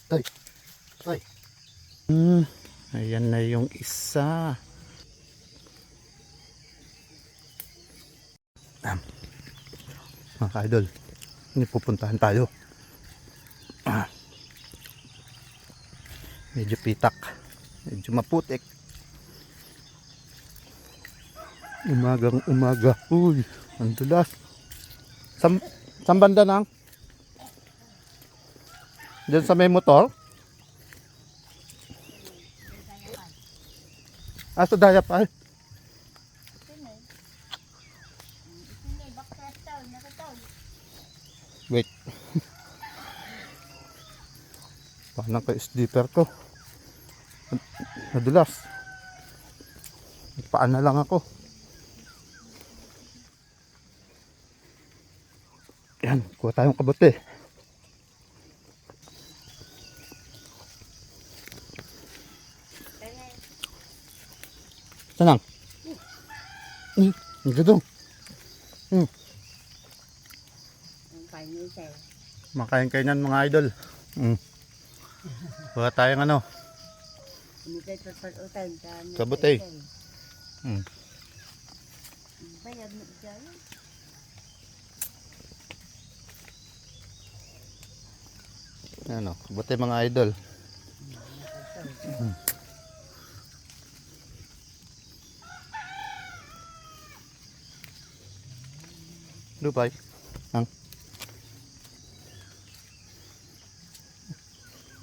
Tay, tay. Ayan na yung isa. Mga ka-idol, hindi pupuntahan tayo. Medyo pitak, medyo maputik. Umagang umaga. Uy, ang dulas. Sam banda nang? Diyan sa may motor? Sa Dayapal. Wait. Parang kay sleeper ko. Nadulas. Paan na lang ako. Yan, kuha tayong kabote. Sanang? Ang gadong. Makain kayo nan mga idol. Kuha tayong ano. Kabote. Ano, kabote mga idol. Lupay. Ang.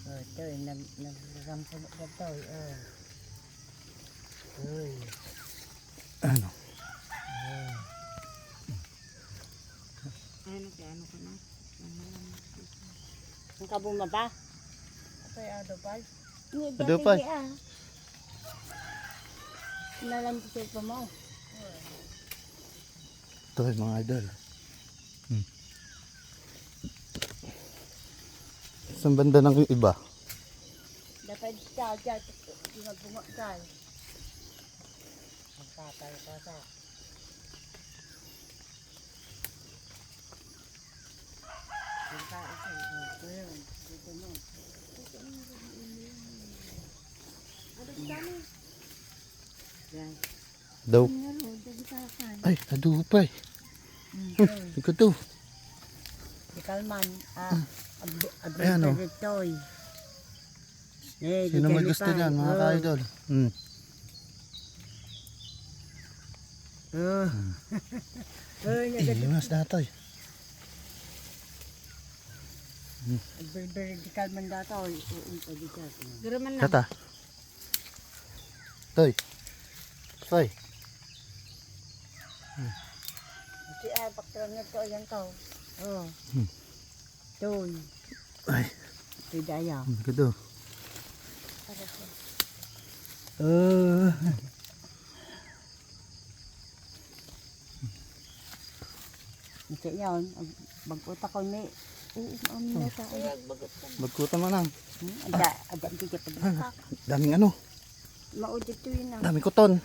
Ito, nagrampo na ito. Ano? Ano ka na? Ang kabuma ba? Ito yung adobay? Adobay. Nalang dito pa mo. Ito yung mga idol. Saan banda ng iba? Dapat dyan, nagbunga dyan. Ang tatay pa sa. Daw. Ay, adupay. Ikaw to. Ikalman. Ayan o. Toy. Sino may gusto dyan mga ka-idol? Mas datoy. Vertical man dato. Kata. Toy. Toy. Kasi paktuan nga to yan to. Toy. Ay. Toy daya. Gado. Kasi yan. Bagkota ko ni. Bagkuta mo lang. Ada tiga pagkak. Daming ano. Maudit to yun ang. Daming kuton.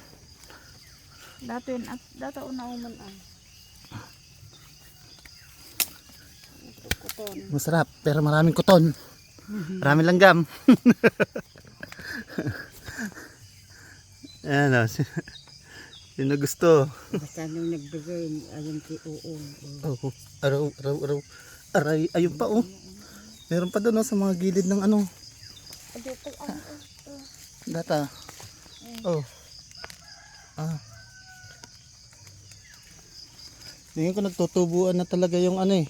Dato yun at dato unauman ang. Masarap pero maraming kuton. Maraming langgam. Ano, sino gusto? Basta nung nagbigay, ayun si Uong. Oh, araw. Aray, ayun pa oh. Meron pa doon oh, sa mga gilid ng ano. Data. Oh. Tingin ko nagtutubuan na talaga yung ano eh.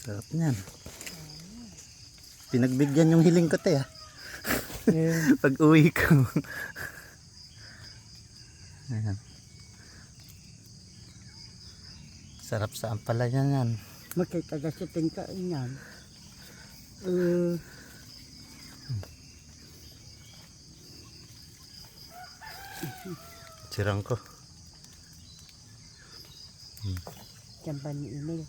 Sarap niyan. Pinagbigyan yung hiling ko te ah. Pag uwi ko. Ayan. Sarap sa ampalaya yan. Magkikagasitin ka inyan. Sirang ko. Diyan ba ni Emil?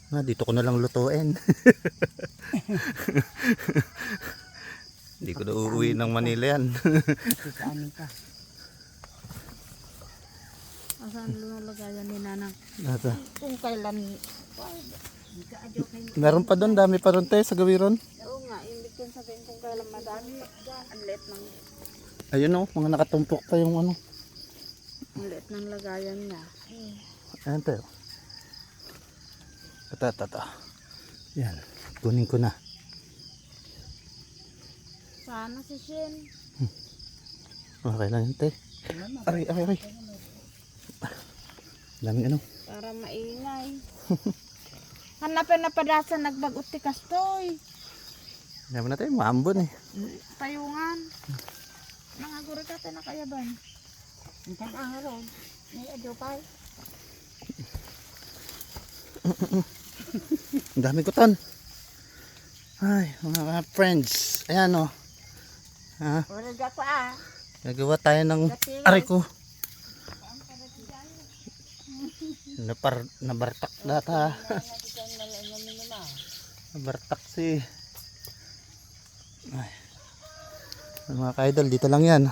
Dito ko na lang lutuin. Hindi ko na uuwi ng Manila yan. Saan ka? Asan lunalagayan ni nanang? Ito. Kung kailan. Meron pa doon, dami pa ron tayo sa gawiron. Oo nga, hindi ko sabihin kung kailan madami. Ang liit ng, Ayun oh, mga nakatumpok pa yung ano. ang liit ng lagayan niya. Ayan tayo. Ito. Yan, kunin ko na. Sana si Shin. Okay lang yun tayo. Aray. Daming ano. Para maingay. Hanapin na padasan nagbagot ti kastoy. Yaman na tayo, maambon eh. Payungan. Nangaguri ka tayo nakayaban. Minsan araw. May adupay. Ang dami ko ton. Ay, mga friends. Ayan oh. Ha? Wala ka pa. Nagawa tayo ng aray ko. Nabartak data. Nabartak si. Ay. Mga ka-idol, dito lang yan.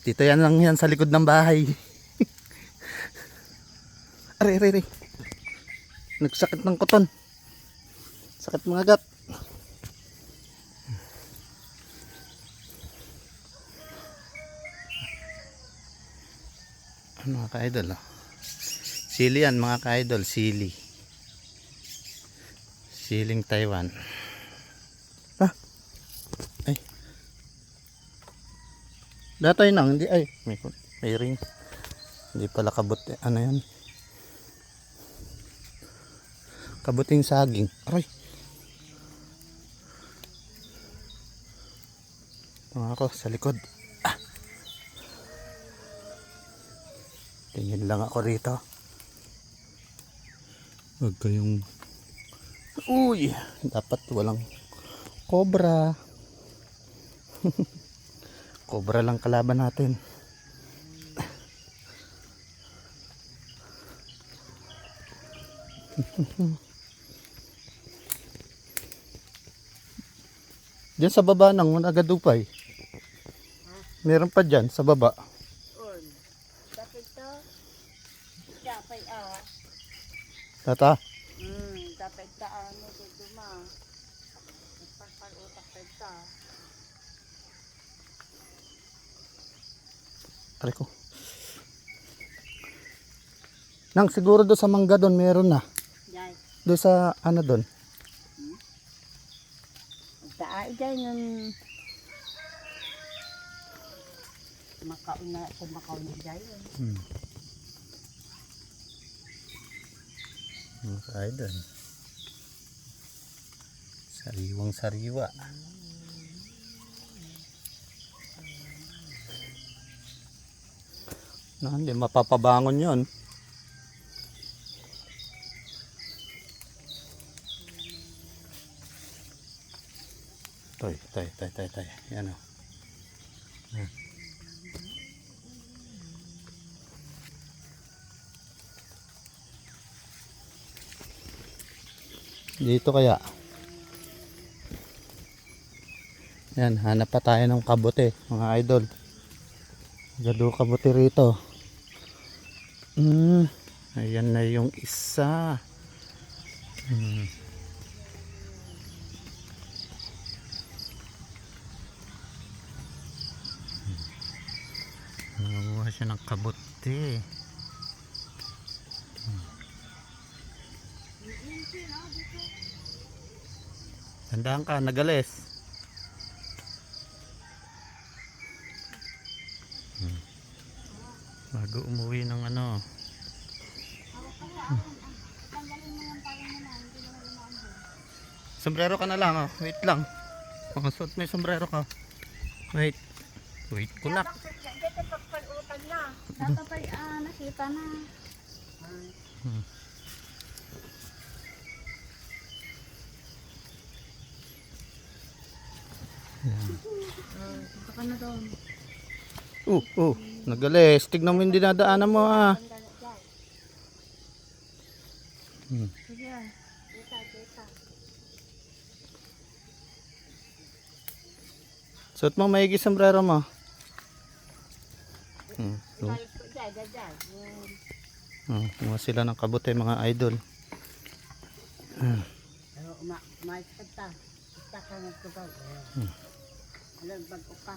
Dito yan lang yan sa likod ng bahay. Aray. Nagsakit ng kuton. Sakit mga gat. Mga ka-idol oh. Sili yan mga ka-idol, sili. Siling Taiwan. Ay. Datoy nang, hindi ay. May ring. Hindi pala kabut. Ano yan? Kabuting saging. Aray. Mga ako sa likod. Tingin lang ako rito. Huwag kayong... Uy! Dapat walang cobra. Cobra lang kalaban natin. Diyan sa baba ng Nagadupay. Meron pa dyan sa baba. Dapat to. Dapat Tata. dapat ta ano dito ma. Pagpalutak ta. Aray ko. Nang siguro doon sa mangga doon meron na. Dai. Doon sa ano doon. Taay dai ng makauna kung makauna dai. Ay doon. Sariwang sariwa. No, hindi mapapabangon yon. Tay. Yan o. Dito kaya. Yan, hanap pa tayo ng kabote, mga idol. Gado kabote rito. Ayan na yung isa. Nangabuha siya ng kabote. Tandaan ka, nagales. Bago umuwi ng ano. Sombrero ka na lang oh. Wait lang. Makasuot mo yung sombrero ka. Wait ko na. Tatapay, nakita na. Punta ka na doon. Nagales. Tignan mo yung dinadaanan mo ah. Sige. Kita. Suot mo maigi sombrero mo. No? Kalis ko dyan. Mga sila ng kabute mga idol. Pero mais ka ta. Kita ka nagtugaw. Alam, bago ka.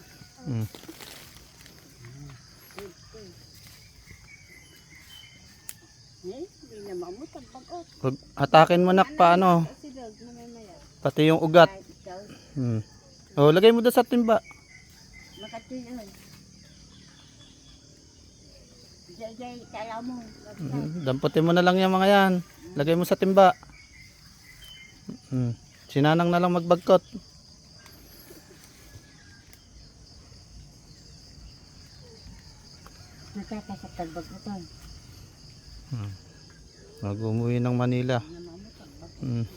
Hindi na mamutag bagot. Pag atakin mo nak pa ano, Silog na may maya. pati yung ugat. Kahit ikaw, Oh, lagay mo doon sa timba. makatuyon. Jay, kala mo. Damputin mo na lang yung mga yan. Lagay mo sa timba. Sinanang na lang magbagkot. Nakakasakal bagutan. Mag-umuwi ng Manila. Namamutag bagot.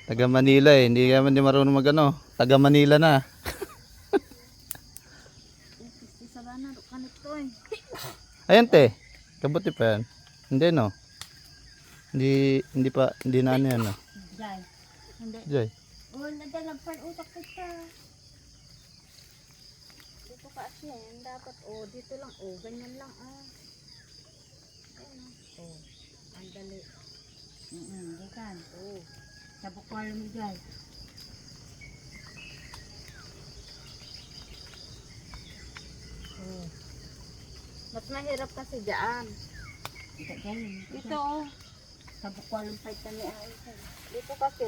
Taga Manila eh. Hindi naman di marunong magano. Taga Manila na. Isa ba na? Kanit to eh. Ayan te. Kabuti pa yan. Hindi no. Hindi pa. Hindi na ano yan no. Jay. Hindi. Joy. Nagdalagpan utak kita. Dito kasi yan. Dapat, dito lang. Ganyan lang. Ayun, Ang dali. Di kan. Sa bukwalo mo Jay. Mas mahirap kasi dyan. Dito, Sa bukwalo pa ito ni Ay. Dito kasi.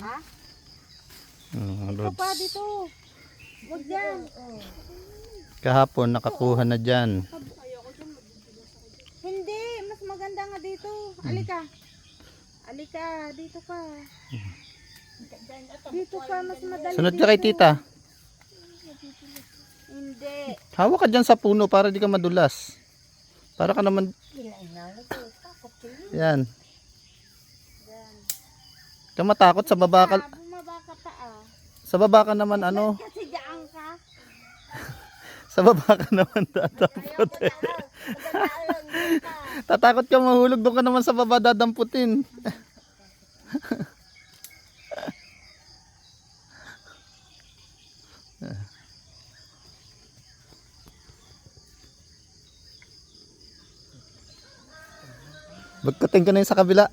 Ha? Dito Lods. pa, dito. Huwag dyan. Kahapon nakakuha na dyan. Hindi, mas maganda nga dito. Alika. Alika, dito ka. Dito ka, mas madali. Sunod ka kay tita. Hindi. Hawak ka dyan sa puno para di ka madulas. Para ka naman. Yan. Yan. Ka matakot sa baba ka. Bumaba ka pa Sa baba ka naman ano. Kasi dyan ka. Sa baba ka naman tatampot. Tatakot ka mahulog, doon ka naman sa baba dadamputin. Bagkating ka na yun sa kabila.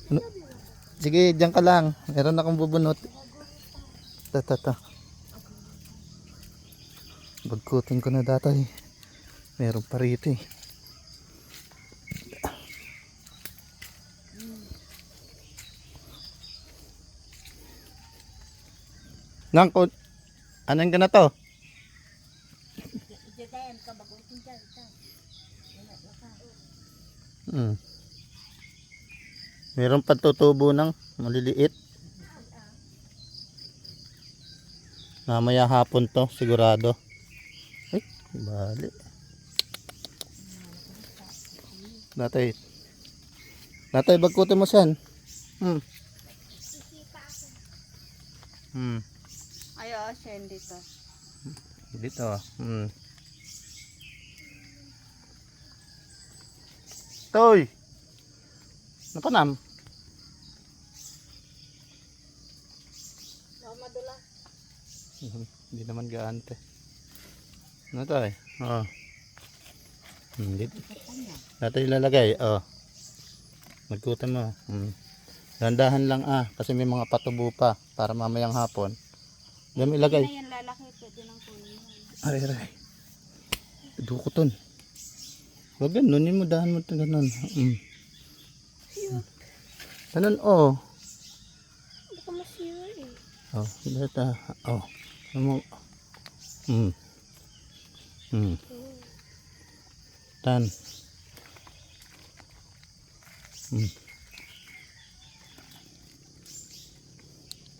Ano? Sige, diyan ka lang. Meron akong bubunot. Tata. Bagkutin ko na data eh. Meron pa rito eh. Nangko, anong ka na to? Meron pa tutubo ng maliliit. Mamaya hapon to, sigurado. Ay, bali. Natay, bagkutin mo siyan. Ayaw, siya dito. Dito. Toy. Napanam. Madula. Hindi naman gaante. Ano to eh? Oh. Dito. Natin ilalagay. Oh. Magkutan mo. Dandahan lang kasi may mga patubo pa para mamayang hapon. Dami ilagay. Hindi na yan lalaki. Pwede nang kunin mo. Aray. Dukuton. Wag ganun. Mo dahan mo ito ganun. Ganun oh. Baka masira eh. Oh. Dito. Oh. Ano. Tan.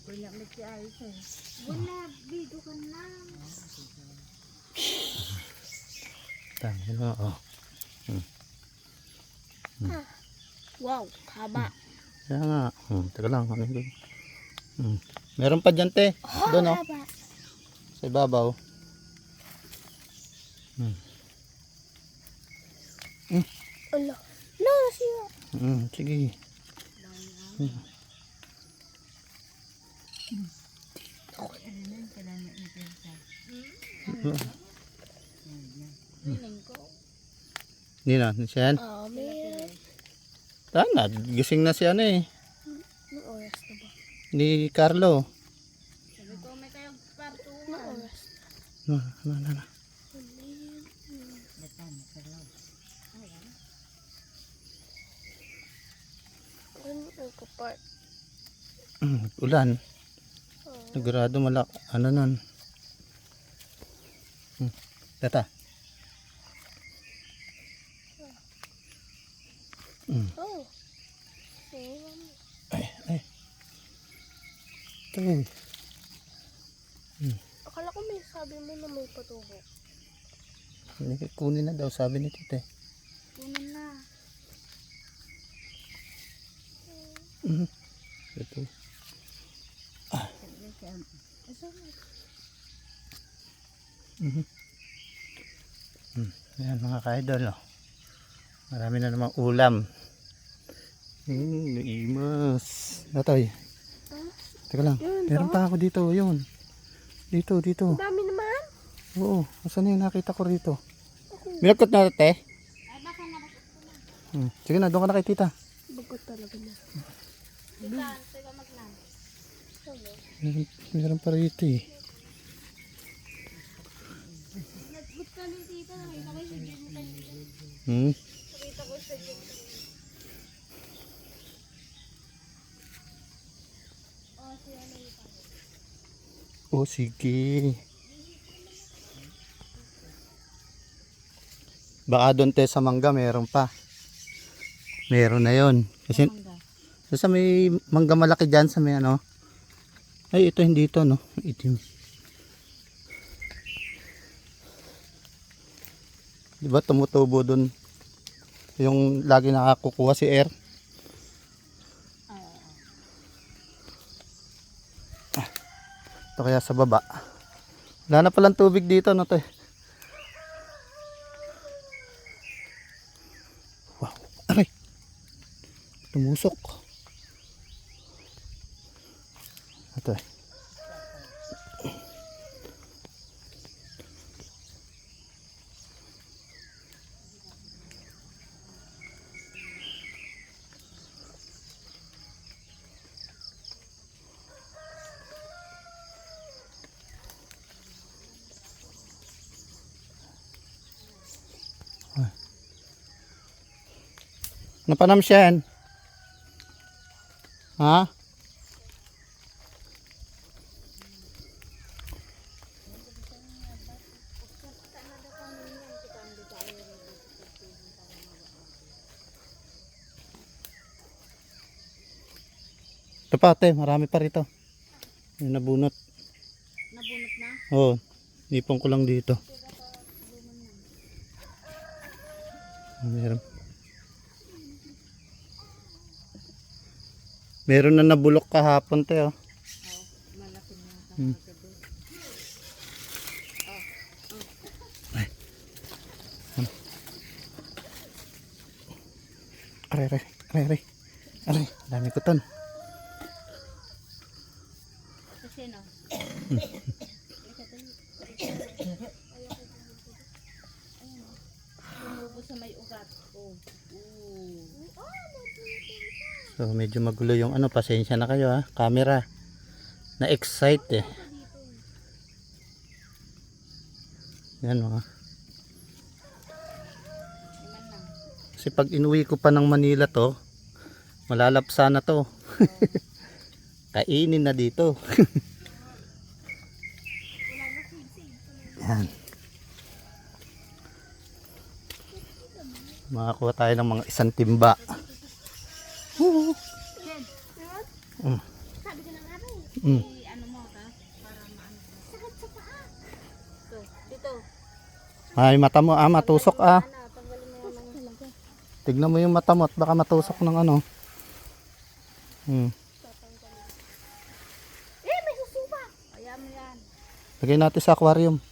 Kuya, may si Ay eh. Wala, bigo ka na. Tan. Ano oh. Wow, haba. Kaya nga. Teka lang. Ano yun? Meron pa dyan te. Doon oh. Haba. Sa ibabaw. Ala. No, nasira Sige. Hindi na, siya yan. Tana, gising na si ano eh. Anong oras na ba? Ni Carlo. Sabi ko may kayo parto. Anong oras? Na. Ano ko part? Ulan. Nagurado malak. Ano nun? Tata. Oh. Ay. Ito. Akala ko may sabi mo na may patubo. Kunin na daw, sabi ni Tite. Kunin na. Ito. Ayan mga ka-idol. Oh. Marami na namang ulam. Imas. Natoy. Teka lang. Meron pa ako dito. Yun. Dito. Ang dami naman. Oo. Asan na yung nakita ko rito? Minagkot na te? Ay baka nabakot ko na. Sige na. Doon ka na kay tita. Bagot talaga na. Teka maglan. Meron pa rito eh. Nagkut ka ni tita. Nakita ko yung video mo kanina. Nakita ko sa video. Oh, sige. Baka doon te sa mangga meron pa. Meron na yon. Kasi sa may mangga malaki dyan sa may ano. Ay, ito hindi ito no. Itim. Diba tumutubo doon yung lagi nakakukuha si Air. Ito kaya sa baba. Wala na palang tubig dito no te. Wow. Aray. Tumusok. Ito eh. Napanam siya yan. Ha? Ito pa ate, marami pa rito. Yung nabunot. Nabunot na? Oo, nipon ko lang dito. Meron na nabulok kahapon te oh. Malaki na. Aray, dami ko ton. Kasi no? Tumubo sa may ugat. So medyo magulo yung ano, pasensya na kayo ha, camera. Na-excite eh. Yan mga. Kasi pag inuwi ko pa ng Manila to, malalapsa na to. Kainin na dito. Yan. Makakuha tayo ng mga isang timba. Sabi ko na nga rin. Ano mo ka? Para maano ka. Sakit sa paa. Ito, dito. Ay, mata mo matusok ah. Tanggalin mo yung talaga. Tignan mo yung mata mo at baka matusok ng ano. May susupa. Kaya mo yan. Lagay natin sa aquarium.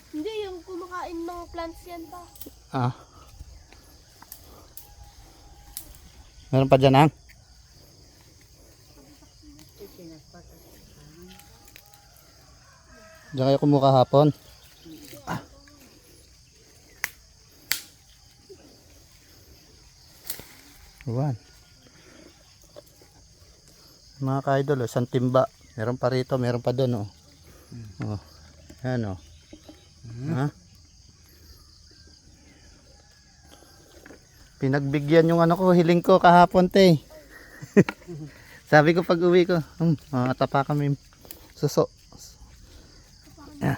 Hindi, yung kumakain mga plants yan pa. Ah. Meron pa dyan, ang? Pinagpatas. Diyan kayo kumuha kahapon. Buwan. Mga ka-idol, oh, isang timba. Meron pa rito, meron pa doon. Oh. Oh. Yan oh. Ha? Pinagbigyan yung ano ko, hiling ko kahapon, te. Sabi ko pag uwi ko, tapa kami suso. Yan.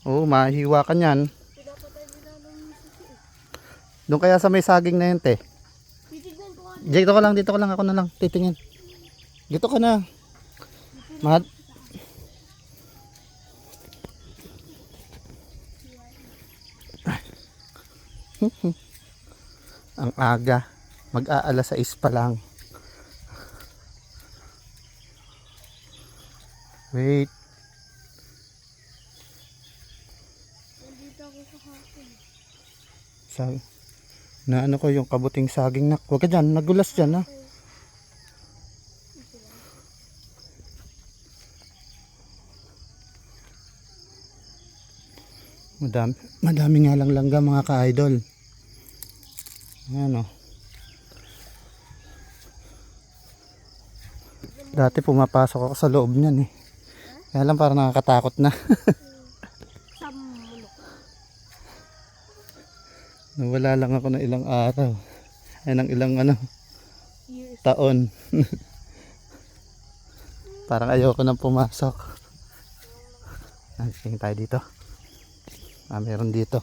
Oo, mahiwa ka niyan. Doon kaya sa may saging na yun, te. Dito ko lang, ako na lang, titingin. Dito ka na. Mahal. Ang aga. Mag-aalas 6 pa lang. Wait. Sa na ano ko yung kabuting saging nak. Huwag ka dyan, nagulas dyan ha. Madami nga lang langga mga ka-idol. Ayan o. Dati pumapasok ako sa loob niyan eh. Kaya lang parang nakakatakot na. Nawala lang ako ng ilang araw. Ay ng ilang taon. Parang ayoko nang pumasok. Tingin tayo dito. Meron dito.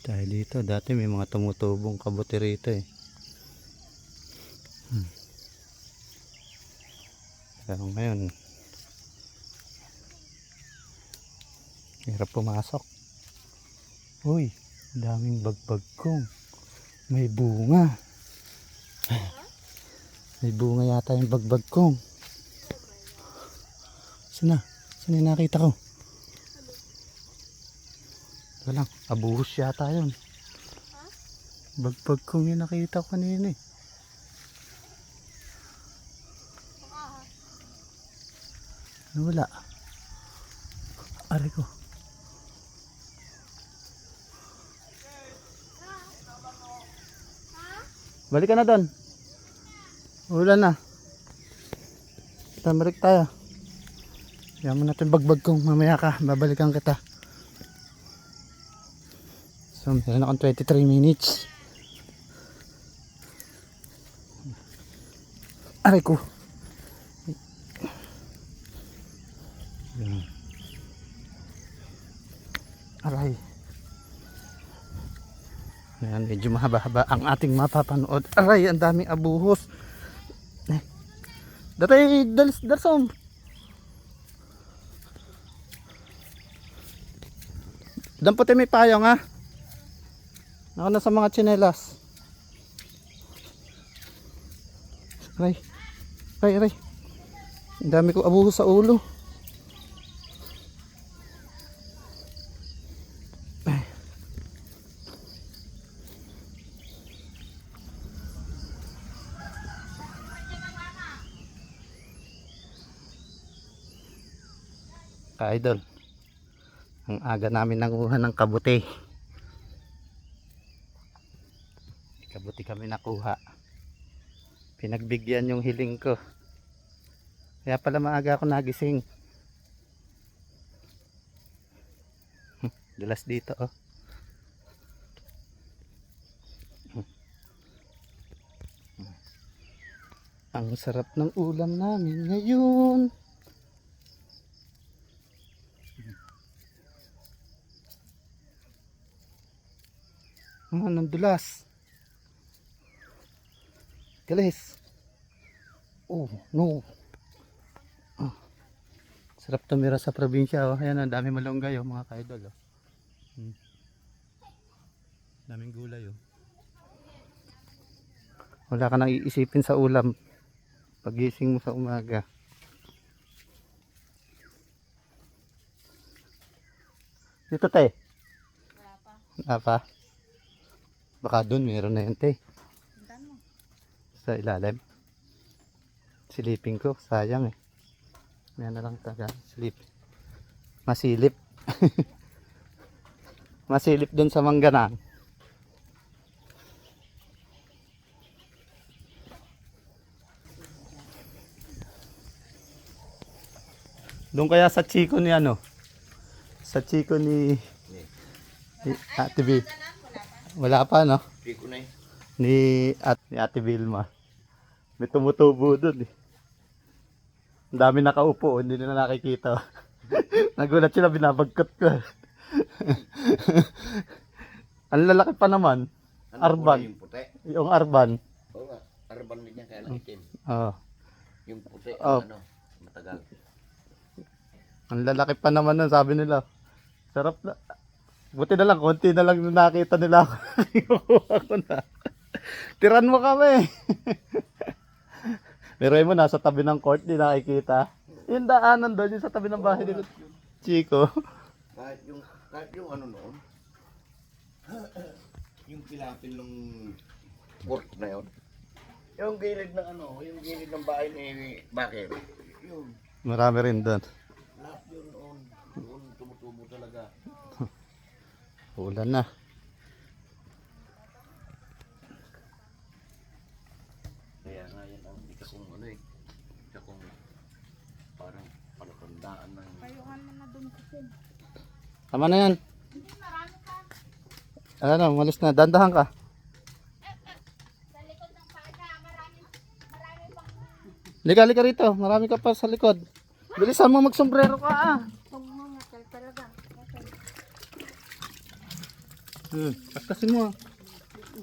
Dahil dito, dati may mga tumutubong kabuti rito eh. Pero ngayon, hirap pumasok. Uy, daming bagbag kong. May bunga. May bunga yata yung bagbag kong. Saan yung nakita ko? Walang, abuhos yata yun. Bagbag kong yung nakita ko kanina eh. Wala. Aray ko. Balik ka na doon. Wala na. Balik tayo. Yaman natin bagbag kong mamaya ka. Babalikan kita. So meron akong 23 minutes. Aray ko. Aray. Ayan, medyo mahaba-haba ang ating mapapanood. Aray, ang daming abuhos. Datay, dalsom. Damputin may payong ha. Ako na sa mga tsinelas. Aray. Aray. Ang dami ko abuhos sa ulo. Ka-idol, ang aga namin nanguha ng kabuti. Kabuti kami nakuha. Pinagbigyan yung hiling ko. Kaya pala maaga ako nagising. Dulas dito oh. Ang sarap ng ulam namin ngayon. Nandulas. Galis. Oh no. Sarap tumira sa probinsya. Oh. Ayan, ang dami malunggay, oh, mga ka-idol. Oh. Daming gulay. Oh. Wala ka nang iisipin sa ulam. Pagising mo sa umaga. Dito, te. Wala pa. Baka doon, meron na yun, te. Sa ilalim. Silipin ko, sayang eh. Yan na lang taga, silip. Masilip. Masilip doon sa mangganang. Doon kaya sa chiko ni ano? Sa chiko ni Ate B. Wala pa, no? Chiko na eh. Ni Ate Vilma. May tumutubo doon eh. Ang dami nakaupo, hindi nila nakikita. Nagulat sila, binabagkat ko. Ang lalaki pa naman. Ano Arban. kulay yung puti? Yung arban. Oo nga, arban din yan kaya lang itim. Oh. Yung puti, Oh. ano, matagal. Ang lalaki pa naman nun, sabi nila. Sarap na. Buti na lang, konti na lang na nakita nila ako. Kinukuha ko na. Tiran mo kami. Pero mo, nasa tabi ng court, di nakikita. Yung daanan doon, yung sa tabi ng bahay nila. Chico. Kahit yung ano noon, yung pilapil ng court na yun. Yung gilid ng ano, yung gilid ng bahay ni Bakir. Yun, Marami rin doon. lahat yun noon. Doon tumutubo talaga. Ulan na. Kaya nga yan ang isa kong ano eh. Isa kong parang palatandaan ng Payuhan mo na doon kasi. Tama na yan. Ano, malis na. Dandahan ka. Sa likod ng paa, marami pang Lika rito. Marami ka pa sa likod. Bilisan mo magsombrero ka ah. pangmangatal talaga. Paskasin mo.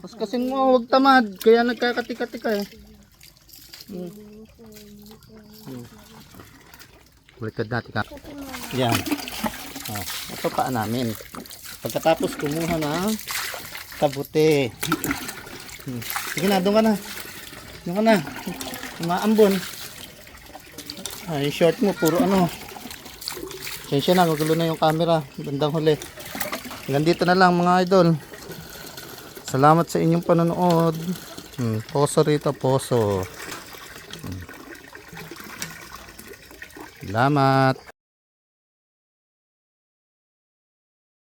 Paskasin mo. Huwag tamad. Kaya nagkakatika-tika eh. Balikad natin ka. Yan. Oh, ito paa namin. Pagkatapos kumuha ng kabuti. Sige na, doon ka na. Doon ka na. Umaambon. Ay, short mo, puro ano. Sensya na, magulo na yung camera. Bandang huli. Hanggang dito na lang mga idol. Salamat sa inyong panonood. Poso rito, poso. Salamat.